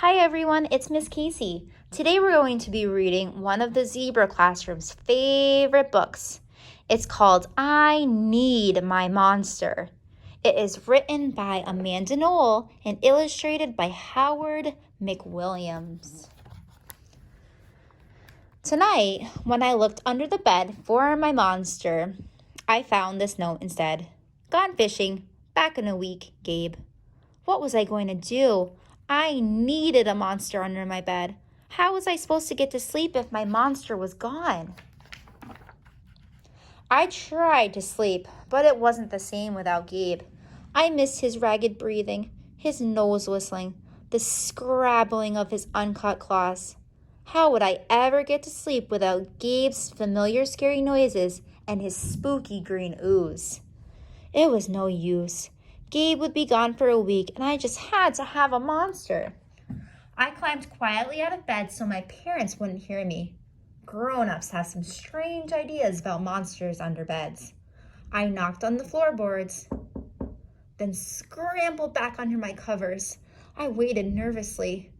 Hi everyone, it's Miss Casey. Today we're going to be reading one of the Zebra Classroom's favorite books. It's called I Need My Monster. It is written by Amanda Noll and illustrated by Howard McWilliams. Tonight, when I looked under the bed for my monster, I found this note instead. Gone fishing, back in a week, Gabe. What was I going to do? I needed a monster under my bed. How was I supposed to get to sleep if my monster was gone? I tried to sleep, but it wasn't the same without Gabe. I missed his ragged breathing, his nose whistling, the scrabbling of his uncut claws. How would I ever get to sleep without Gabe's familiar scary noises and his spooky green ooze? It was no use. Gabe would be gone for a week, and I just had to have a monster. I climbed quietly out of bed so my parents wouldn't hear me. Grown-ups have some strange ideas about monsters under beds. I knocked on the floorboards, then scrambled back under my covers. I waited nervously.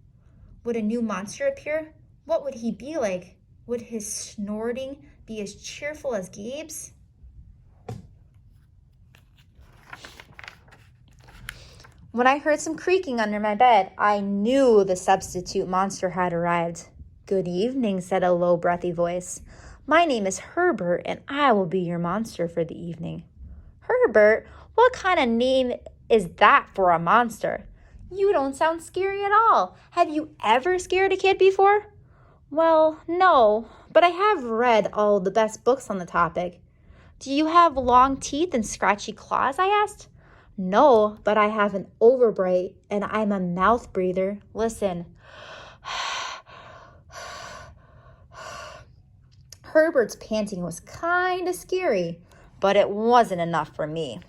Would a new monster appear? What would he be like? Would his snorting be as cheerful as Gabe's? When I heard some creaking under my bed, I knew the substitute monster had arrived. Good evening, said a low, breathy voice. My name is Herbert, and I will be your monster for the evening. Herbert? What kind of name is that for a monster? You don't sound scary at all. Have you ever scared a kid before? Well, no, but I have read all the best books on the topic. Do you have long teeth and scratchy claws? I asked. No, but I have an overbite and I'm a mouth breather. Listen. Herbert's panting was kind of scary, but it wasn't enough for me.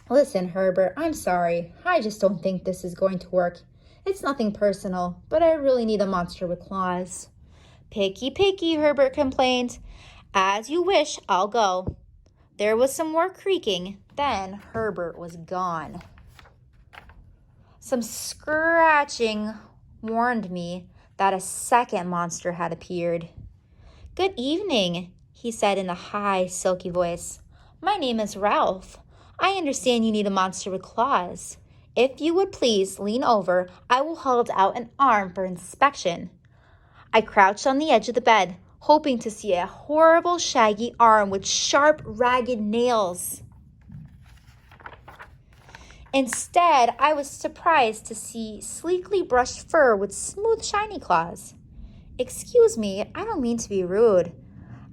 Listen, Herbert, I'm sorry. I just don't think this is going to work. It's nothing personal, but I really need a monster with claws. Picky, picky, Herbert complained. As you wish, I'll go. There was some more creaking, then Herbert was gone. Some scratching warned me that a second monster had appeared. Good evening, he said in a high, silky voice. My name is Ralph. I understand you need a monster with claws. If you would please lean over, I will hold out an arm for inspection. I crouched on the edge of the bed, hoping to see a horrible shaggy arm with sharp, ragged nails. Instead, I was surprised to see sleekly brushed fur with smooth, shiny claws. Excuse me, I don't mean to be rude.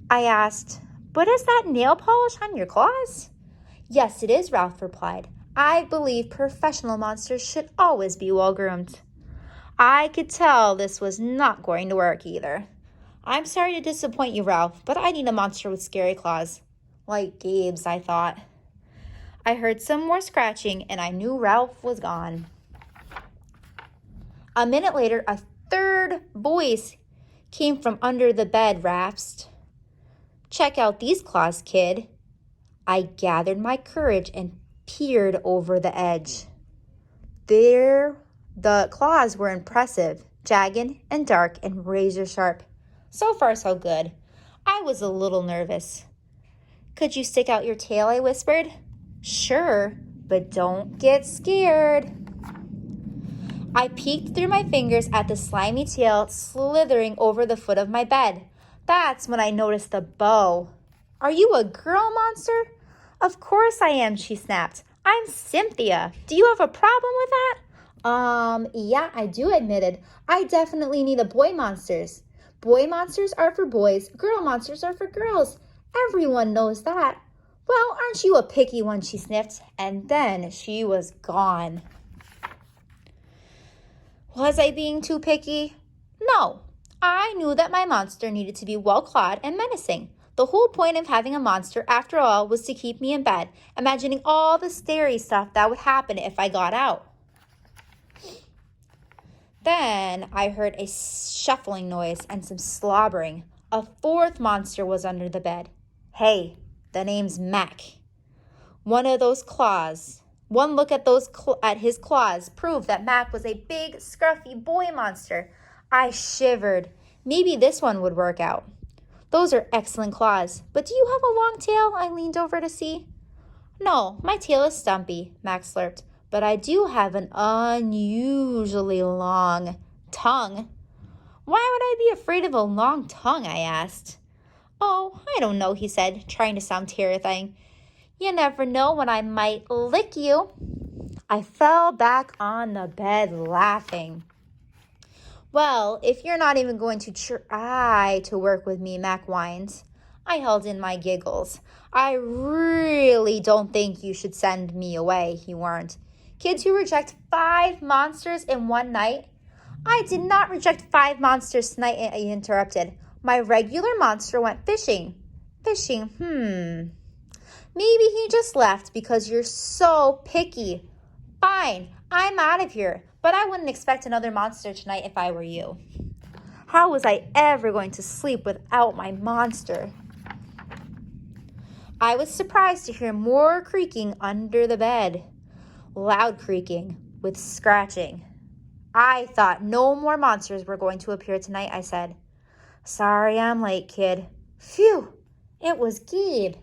I asked, but is that nail polish on your claws? Yes, it is, Ralph replied. I believe professional monsters should always be well-groomed. I could tell this was not going to work either. I'm sorry to disappoint you, Ralph, but I need a monster with scary claws. Like Gabe's, I thought. I heard some more scratching, and I knew Ralph was gone. A minute later, a third voice came from under the bed, rasped. Check out these claws, kid. I gathered my courage and peered over the edge. There, the claws were impressive, jagged and dark and razor sharp. So far, so good. I was a little nervous. Could you stick out your tail? I whispered. Sure, but don't get scared. I peeked through my fingers at the slimy tail slithering over the foot of my bed. That's when I noticed the bow. Are you a girl monster? Of course I am, she snapped. I'm Cynthia. Do you have a problem with that? Yeah, I do, admitted. I definitely need a boy monsters. Boy monsters are for boys, girl monsters are for girls. Everyone knows that. Well, aren't you a picky one, she sniffed, and then she was gone. Was I being too picky? No. I knew that my monster needed to be well-clawed and menacing. The whole point of having a monster, after all, was to keep me in bed, imagining all the scary stuff that would happen if I got out. Then I heard a shuffling noise and some slobbering. A fourth monster was under the bed. Hey, the name's Mac. One of those claws One look at at his claws proved that Mac was a big, scruffy boy monster. I shivered. Maybe this one would work out. Those are excellent claws, but do you have a long tail? I leaned over to see. No, my tail is stumpy, Max slurped, but I do have an unusually long tongue. Why would I be afraid of a long tongue? I asked. Oh, I don't know, he said, trying to sound terrifying. You never know when I might lick you. I fell back on the bed laughing. Well, if you're not even going to try to work with me, Mac whined. I held in my giggles. I really don't think you should send me away, he warned. Kids who reject 5 monsters in one night? I did not reject 5 monsters tonight, I interrupted. My regular monster went fishing. Fishing, Maybe he just left because you're so picky. Fine, I'm out of here, but I wouldn't expect another monster tonight if I were you. How was I ever going to sleep without my monster? I was surprised to hear more creaking under the bed. Loud creaking with scratching. I thought no more monsters were going to appear tonight, I said. Sorry I'm late, kid. Phew, it was Gabe.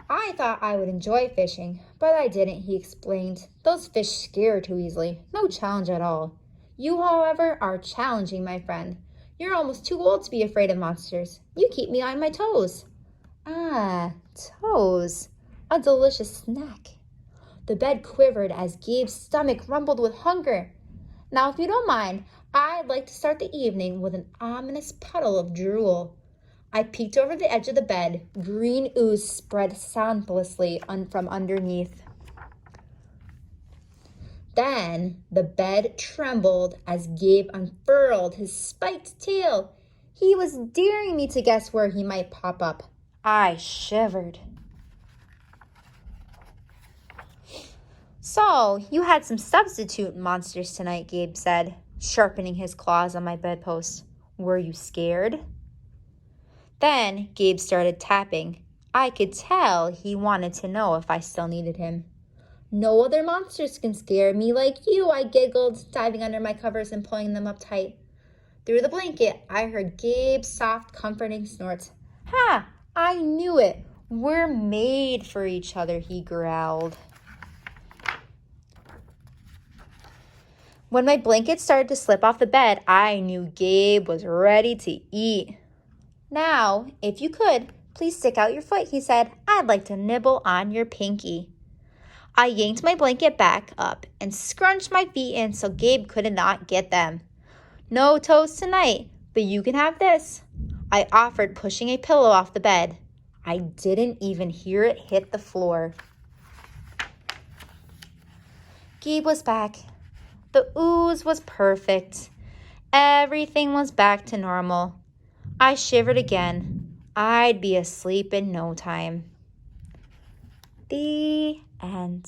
I thought I would enjoy fishing, but I didn't, he explained. Those fish scare too easily. No challenge at all. You, however, are challenging, my friend. You're almost too old to be afraid of monsters. You keep me on my toes. Ah, toes. A delicious snack. The bed quivered as Gabe's stomach rumbled with hunger. Now, if you don't mind, I'd like to start the evening with an ominous puddle of drool. I peeked over the edge of the bed. Green ooze spread soundlessly from underneath. Then the bed trembled as Gabe unfurled his spiked tail. He was daring me to guess where he might pop up. I shivered. So, you had some substitute monsters tonight, Gabe said, sharpening his claws on my bedpost. Were you scared? Then Gabe started tapping. I could tell he wanted to know if I still needed him. No other monsters can scare me like you, I giggled, diving under my covers and pulling them up tight. Through the blanket, I heard Gabe's soft, comforting snorts. Ha! I knew it. We're made for each other, he growled. When my blanket started to slip off the bed, I knew Gabe was ready to eat. Now, if you could, please stick out your foot, he said. I'd like to nibble on your pinky. I yanked my blanket back up and scrunched my feet in so Gabe could not get them. No toes tonight, but you can have this. I offered, pushing a pillow off the bed. I didn't even hear it hit the floor. Gabe was back. The ooze was perfect. Everything was back to normal. I shivered again. I'd be asleep in no time. The end.